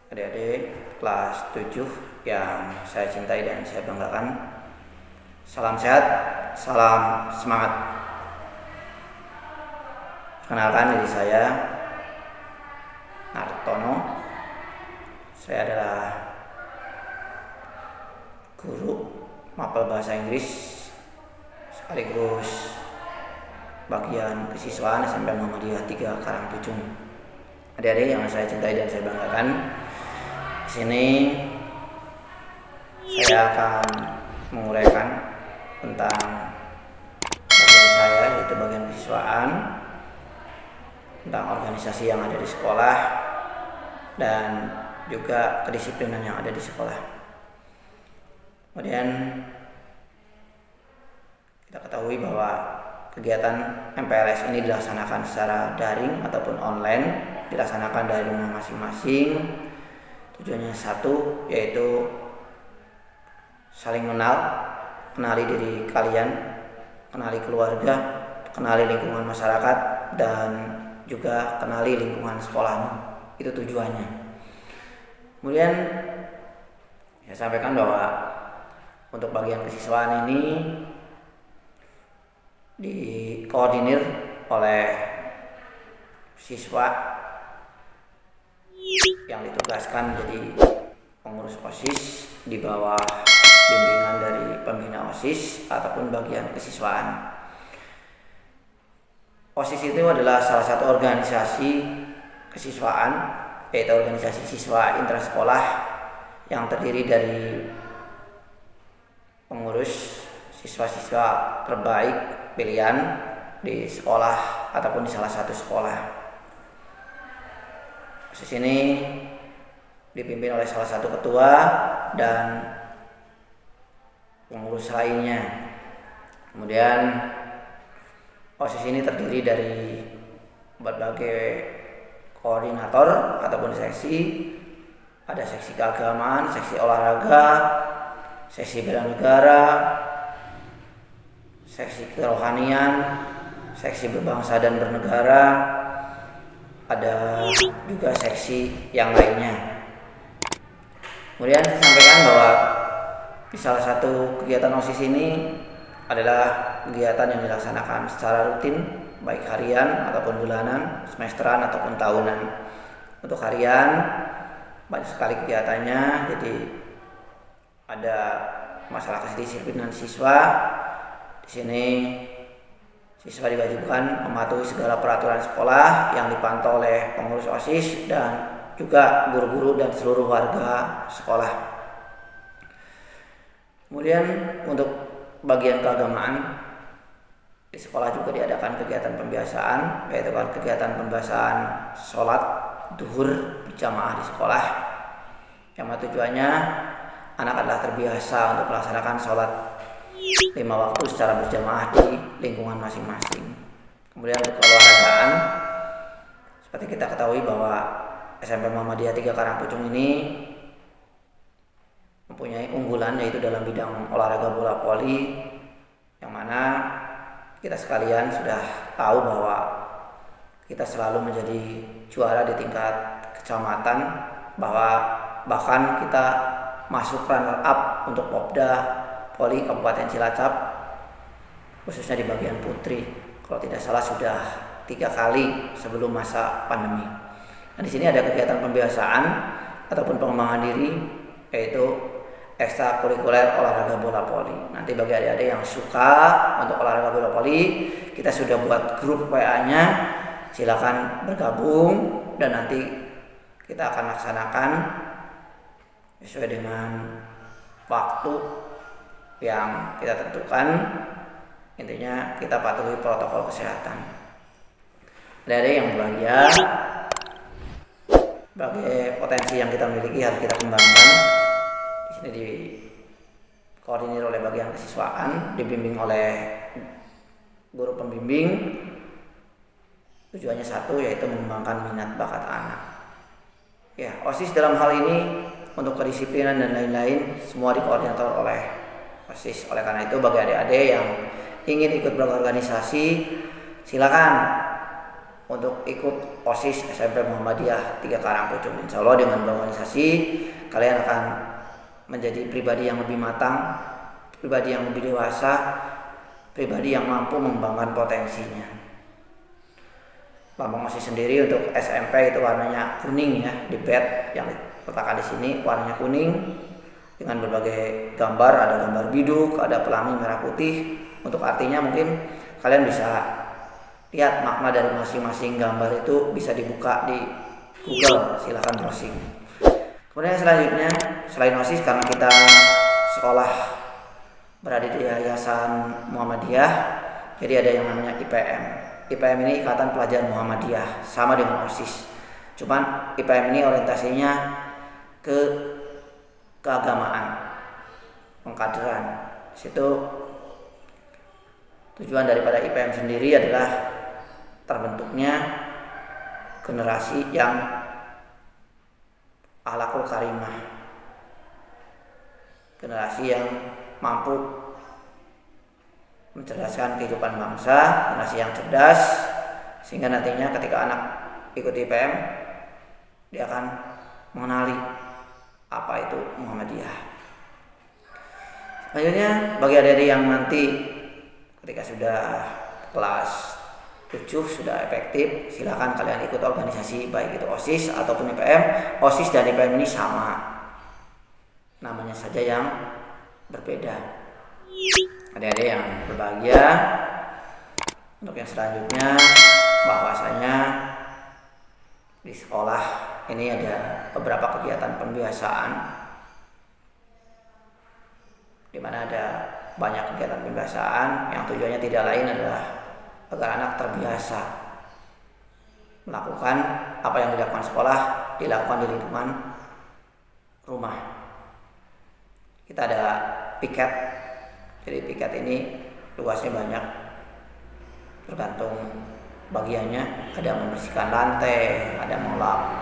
adik-adik kelas 7 yang saya cintai dan saya banggakan. Salam sehat, salam semangat. Kenalkan diri saya Nartono. Saya adalah guru mapel bahasa Inggris sekaligus bagian kesiswaan SMP Muhammadiyah 3 Karangpucung. Adik-adik yang saya cintai dan saya banggakan, di sini saya akan menguraikan tentang bagian saya, yaitu bagian kesiswaan, tentang organisasi yang ada di sekolah dan juga kedisiplinan yang ada di sekolah. Kemudian kita ketahui bahwa kegiatan MPLS ini dilaksanakan secara daring ataupun online, dilaksanakan dari rumah masing-masing. Tujuannya satu, yaitu saling kenali diri kalian, kenali keluarga, kenali lingkungan masyarakat, dan juga kenali lingkungan sekolahmu. Itu tujuannya. Kemudian saya sampaikan bahwa untuk bagian kesiswaan ini dikoordinir oleh siswa yang ditugaskan menjadi pengurus OSIS di bawah bimbingan dari pembina OSIS ataupun bagian kesiswaan. OSIS itu adalah salah satu organisasi kesiswaan, yaitu organisasi siswa intrasekolah yang terdiri dari pengurus siswa-siswa terbaik pilihan di sekolah ataupun di salah satu sekolah. OSIS ini dipimpin oleh salah satu ketua dan pengurus lainnya. Kemudian OSIS ini terdiri dari berbagai koordinator ataupun seksi. Ada seksi keagamaan, seksi olahraga, seksi bela negara, seksi kerohanian, seksi berbangsa dan bernegara, ada juga seksi yang lainnya. Kemudian saya sampaikan bahwa di salah satu kegiatan OSIS ini adalah kegiatan yang dilaksanakan secara rutin, baik harian ataupun bulanan, semesteran ataupun tahunan. Untuk harian banyak sekali kegiatannya, jadi ada masalah kedisiplinan siswa. Di sini siswa diwajibkan mematuhi segala peraturan sekolah yang dipantau oleh pengurus OSIS dan juga guru-guru dan seluruh warga sekolah. Kemudian untuk bagian keagamaan, di sekolah juga diadakan kegiatan pembiasaan, yaitu kegiatan pembiasaan sholat duhur berjamaah di sekolah. Yang tujuannya anak adalah terbiasa untuk melaksanakan sholat 5 waktu secara berjamaah di lingkungan masing-masing. Kemudian untuk olahragaan, seperti kita ketahui bahwa SMP Muhammadiyah 3 Karangpucung ini mempunyai unggulan, yaitu dalam bidang olahraga bola voli, yang mana kita sekalian sudah tahu bahwa kita selalu menjadi juara di tingkat kecamatan, bahwa bahkan kita masuk runner up untuk Popda Voli Kabupaten Cilacap, khususnya di bagian putri. Kalau tidak salah sudah 3 kali sebelum masa pandemi. Nah, di sini ada kegiatan pembiasaan ataupun pengembangan diri, yaitu ekstrakurikuler olahraga bola voli. Nanti bagi adik-adik yang suka untuk olahraga bola voli, kita sudah buat grup WA-nya. Silakan bergabung dan nanti kita akan laksanakan sesuai dengan waktu yang kita tentukan. Intinya kita patuhi protokol kesehatan. Dari yang berbahagia, sebagai potensi yang kita miliki harus kita kembangkan. Di sini dikoordinir oleh bagian kesiswaan, dibimbing oleh guru pembimbing. Tujuannya satu, yaitu mengembangkan minat bakat anak. Ya, OSIS dalam hal ini untuk kedisiplinan dan lain-lain semua dikoordinir oleh OSIS. Oleh karena itu, bagi adik-adik yang ingin ikut berorganisasi, silakan untuk ikut OSIS SMP Muhammadiyah 3 Karangpucung. Insya Allah dengan berorganisasi kalian akan menjadi pribadi yang lebih matang, pribadi yang lebih dewasa, pribadi yang mampu mengembangkan potensinya. Lambang OSIS sendiri untuk SMP itu warnanya kuning ya, di pad yang diletakkan di sini warnanya kuning dengan berbagai gambar, ada gambar biduk, ada pelangi merah putih. Untuk artinya mungkin kalian bisa lihat makna dari masing-masing gambar itu bisa dibuka di Google, silahkan browsing. Kemudian selanjutnya selain OSIS, karena kita sekolah berada di Yayasan Muhammadiyah, jadi ada yang namanya IPM. IPM ini Ikatan Pelajar Muhammadiyah, sama dengan OSIS. Cuman IPM ini orientasinya ke keagamaan, pengkaderan. Situ tujuan daripada IPM sendiri adalah terbentuknya generasi yang akhlakul karimah, generasi yang mampu mencerdaskan kehidupan bangsa, generasi yang cerdas, sehingga nantinya ketika anak ikut IPM dia akan mengenali apa itu Muhammadiyah. Selanjutnya bagi adik-adik yang nanti ketika sudah kelas 7 sudah efektif, silakan kalian ikut organisasi baik itu OSIS ataupun IPM. OSIS dan IPM ini sama, namanya saja yang berbeda. Adik-adik yang berbahagia, untuk yang selanjutnya bahwasanya di sekolah ini ada beberapa kegiatan pembiasaan, di mana ada banyak kegiatan pembiasaan yang tujuannya tidak lain adalah agar anak terbiasa melakukan apa yang dilakukan sekolah dilakukan di lingkungan rumah. Kita ada piket, jadi piket ini luasnya banyak, tergantung bagiannya. Ada membersihkan lantai, ada melap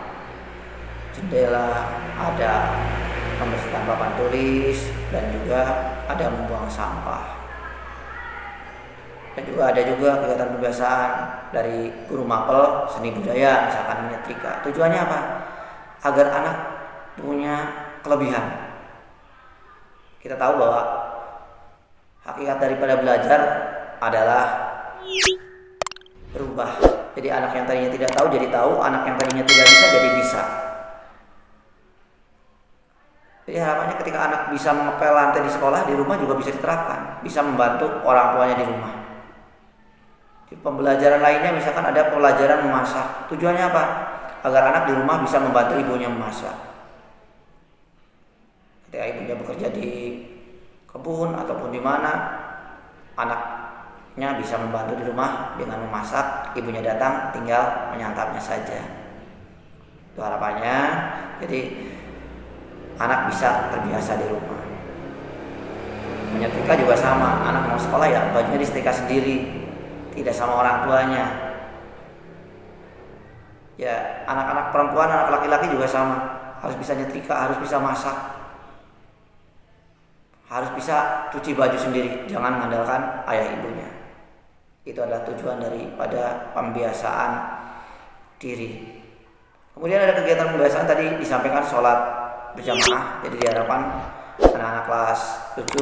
jendela, ada membersihkan papan tulis, dan juga ada membuang sampah. Dan juga ada kegiatan pembiasaan dari guru mapel seni budaya, misalkan menyetrika. Tujuannya apa? Agar anak punya kelebihan. Kita tahu bahwa hakikat daripada belajar adalah berubah. Jadi anak yang tadinya tidak tahu jadi tahu, anak yang tadinya tidak bisa jadi bisa. Jadi harapannya ketika anak bisa mengepel lantai di sekolah, di rumah juga bisa diterapkan, bisa membantu orang tuanya di rumah. Di pembelajaran lainnya misalkan ada pelajaran memasak. Tujuannya apa? Agar anak di rumah bisa membantu ibunya memasak. Ketika ibunya bekerja di kebun ataupun di mana, anaknya bisa membantu di rumah dengan memasak. Ibunya datang tinggal menyantapnya saja. Itu harapannya. Jadi anak bisa terbiasa di rumah. Menyetrika juga sama. Anak mau sekolah ya bajunya disetrika sendiri, tidak sama orang tuanya. Ya, anak-anak perempuan, anak laki-laki juga sama. Harus bisa nyetrika, harus bisa masak, harus bisa cuci baju sendiri. Jangan mengandalkan ayah ibunya. Itu adalah tujuan daripada pembiasaan diri. Kemudian ada kegiatan pembiasaan tadi disampaikan sholat berjamaah. Jadi diharapkan anak-anak kelas 7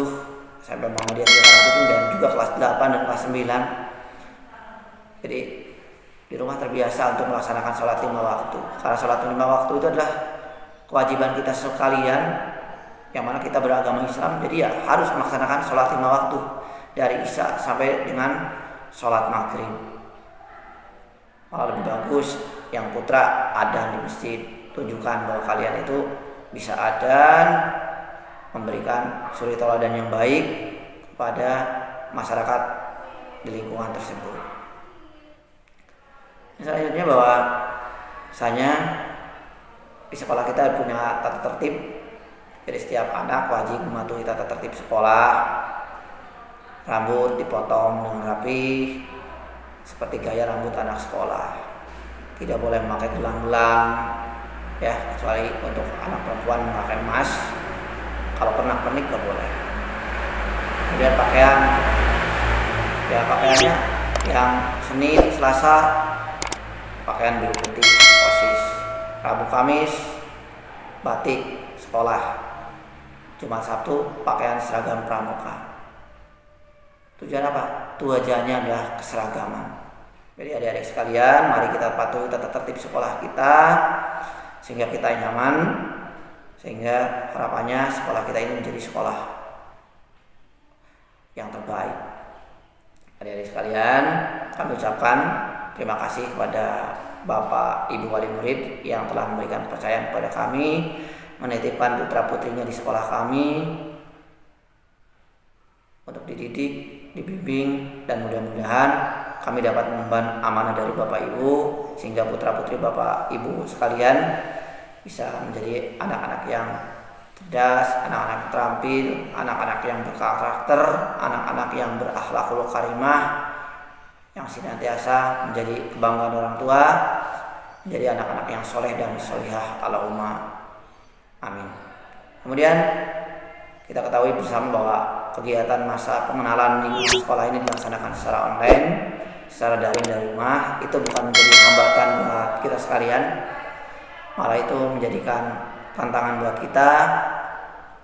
sampai Muhammadiyah 3 Karangpucung dan juga kelas 8 dan kelas 9, jadi di rumah terbiasa untuk melaksanakan sholat 5 waktu. Karena sholat 5 waktu itu adalah kewajiban kita sekalian, yang mana kita beragama Islam. Jadi ya harus melaksanakan sholat 5 waktu dari Isya sampai dengan sholat maghrib. Malah lebih bagus yang putra adzan di masjid. Tunjukkan bahwa kalian itu bisa adzan, memberikan suri tauladan yang baik kepada masyarakat di lingkungan tersebut. Selanjutnya bahwa misalnya di sekolah kita punya tata tertib. Jadi setiap anak wajib mematuhi tata tertib sekolah. Rambut dipotong dengan rapi seperti gaya rambut anak sekolah. Tidak boleh memakai gelang-gelang, ya, kecuali untuk anak perempuan memakai emas. Kalau pernak-pernik gak boleh. Kemudian pakaian, ya pakaiannya yang Senin, Selasa pakaian biru putih OSIS. Rabu Kamis batik sekolah. Jumat Sabtu pakaian seragam pramuka. Tujuan apa? Tujuannya adalah keseragaman. Jadi adik-adik sekalian, mari kita patuhi tata tertib sekolah kita sehingga kita nyaman, sehingga harapannya sekolah kita ini menjadi sekolah yang terbaik. Adik-adik sekalian, kami ucapkan terima kasih kepada Bapak Ibu Wali Murid yang telah memberikan kepercayaan kepada kami, menitipkan putra-putrinya di sekolah kami untuk dididik, dibimbing, dan mudah-mudahan kami dapat mengemban amanah dari Bapak Ibu sehingga putra-putri Bapak Ibu sekalian bisa menjadi anak-anak yang cerdas, anak-anak yang terampil, anak-anak yang berkarakter, anak-anak yang berakhlakul karimah, yang senantiasa menjadi kebanggaan orang tua, menjadi anak-anak yang soleh dan solihah. Allahumma amin. Kemudian kita ketahui bersama bahwa kegiatan masa pengenalan lingkungan sekolah ini dilaksanakan secara online, secara daring dari rumah. Itu bukan menjadi hambatan buat kita sekalian, malah itu menjadikan tantangan buat kita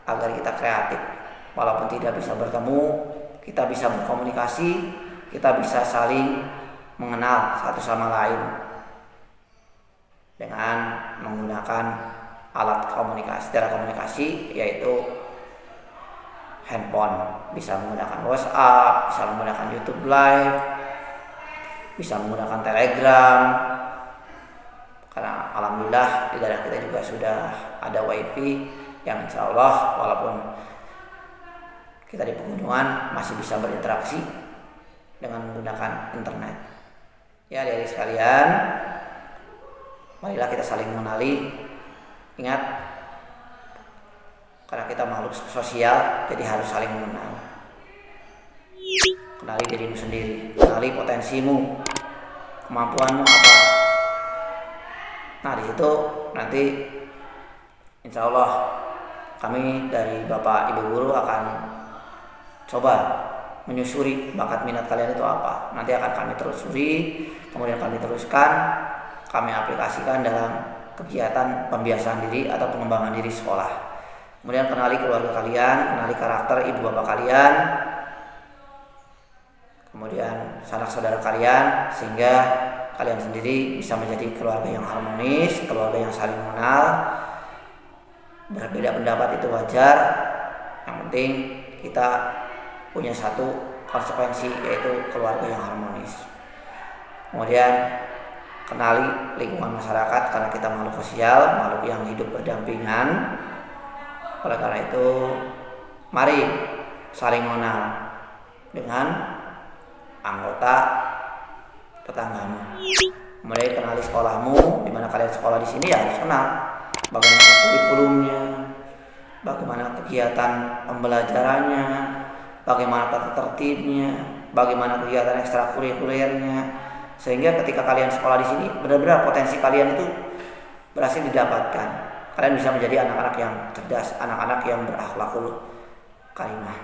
agar kita kreatif. Walaupun tidak bisa bertemu, kita bisa berkomunikasi, kita bisa saling mengenal satu sama lain dengan menggunakan alat komunikasi, cara komunikasi yaitu handphone. Bisa menggunakan WhatsApp, bisa menggunakan YouTube Live, bisa menggunakan Telegram. Karena alhamdulillah di daerah kita juga sudah ada WiFi yang insya Allah walaupun kita di pegunungan masih bisa berinteraksi dengan menggunakan internet. Ya adik-adik sekalian, marilah kita saling mengenali. Ingat, karena kita makhluk sosial, jadi harus saling mengenal. Kenali dirimu sendiri, kenali potensimu, kemampuanmu apa. Nah di situ nanti insya Allah kami dari Bapak Ibu Guru akan coba menyusuri bakat minat kalian itu apa. Nanti akan kami telusuri, kemudian kami teruskan, kami aplikasikan dalam kegiatan pembiasaan diri atau pengembangan diri sekolah. Kemudian kenali keluarga kalian, kenali karakter ibu bapak kalian, kemudian sanak saudara kalian, sehingga kalian sendiri bisa menjadi keluarga yang harmonis, keluarga yang saling mengenal. Berbeda pendapat itu wajar, yang penting kita punya satu konsekuensi yaitu keluarga yang harmonis. Kemudian kenali lingkungan masyarakat karena kita makhluk sosial, makhluk yang hidup berdampingan. Oleh karena itu, mari saling mengenal dengan anggota tetanggamu. Mulai kenali sekolahmu, di mana kalian sekolah di sini ya harus kenal bagaimana kurikulumnya, bagaimana kegiatan pembelajarannya, bagaimana tata tertibnya, bagaimana kegiatan ekstrakurikulernya, sehingga ketika kalian sekolah di sini benar-benar potensi kalian itu berhasil didapatkan. Kalian bisa menjadi anak-anak yang cerdas, anak-anak yang berakhlakul karimah.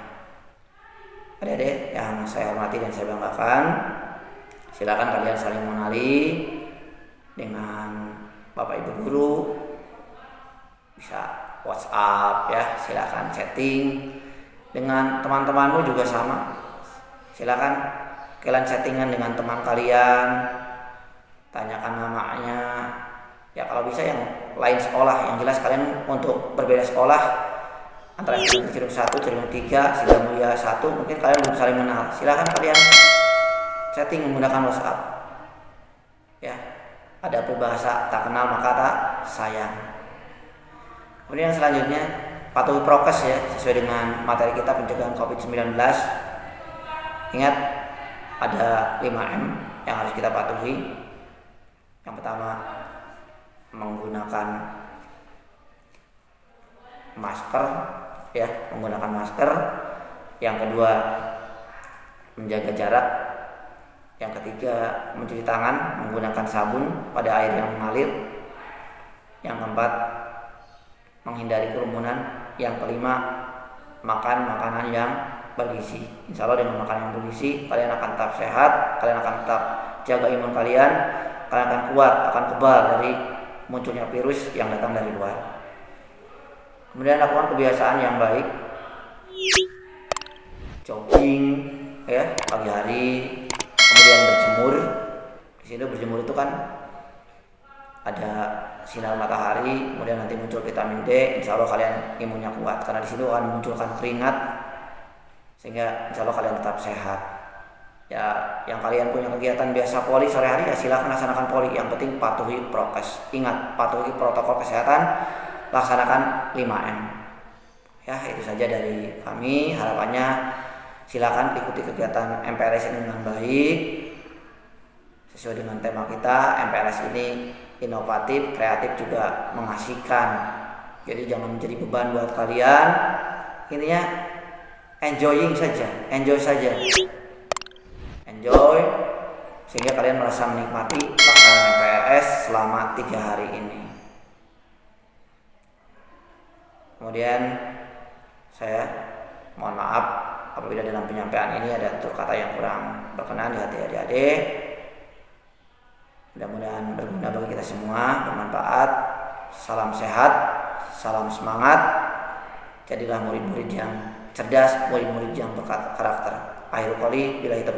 Adik-adik yang saya hormati dan saya banggakan, silakan kalian saling mengenali dengan Bapak Ibu Guru. Bisa WhatsApp ya, silakan chatting dengan teman-temanmu juga sama. Silakan kalian chattingan dengan teman kalian, tanyakan namanya. Ya kalau bisa yang lain sekolah, yang jelas kalian untuk berbeda sekolah antara Ciliwung 1, Ciliwung 3, Sidah Mulia 1, mungkin kalian belum saling mengenal. Silakan kalian chatting menggunakan WhatsApp. Ya, ada peribahasa tak kenal maka tak sayang. Kemudian selanjutnya patuhi prokes ya, sesuai dengan materi kita pencegahan COVID-19. Ingat ada 5M yang harus kita patuhi. Yang pertama menggunakan masker ya, menggunakan masker. Yang kedua menjaga jarak. Yang ketiga mencuci tangan menggunakan sabun pada air yang mengalir. Yang keempat menghindari kerumunan. Yang kelima makan makanan yang bergizi. Insya Allah dengan makan yang bergizi kalian akan tetap sehat, kalian akan tetap jaga imun kalian, kalian akan kuat, akan kebal dari munculnya virus yang datang dari luar. Kemudian lakukan kebiasaan yang baik, jogging ya pagi hari, kemudian berjemur. Di sini berjemur itu kan ada sinar matahari, kemudian nanti muncul vitamin D, insya Allah kalian imunnya kuat karena di sini akan memunculkan keringat sehingga insya Allah kalian tetap sehat. Ya, yang kalian punya kegiatan biasa poli sore hari ya silakan laksanakan poli. Yang penting patuhi prokes. Ingat, patuhi protokol kesehatan, laksanakan 5M. Ya, itu saja dari kami. Harapannya silakan ikuti kegiatan MPLS ini dengan baik sesuai dengan tema kita. MPLS ini inovatif, kreatif, juga mengasihkan. Jadi jangan menjadi beban buat kalian. Intinya enjoy saja. Enjoy sehingga kalian merasa menikmati pelaksanaan MPLS selama 3 hari ini. Kemudian saya mohon maaf apabila dalam penyampaian ini ada tutur kata yang kurang berkenan di hati adik-adik. Mudah-mudahan berguna bagi kita semua, bermanfaat. Salam sehat, salam semangat. Jadilah murid-murid yang cerdas, murid-murid yang berkarakter. Akhirul qouli billahi taufiq.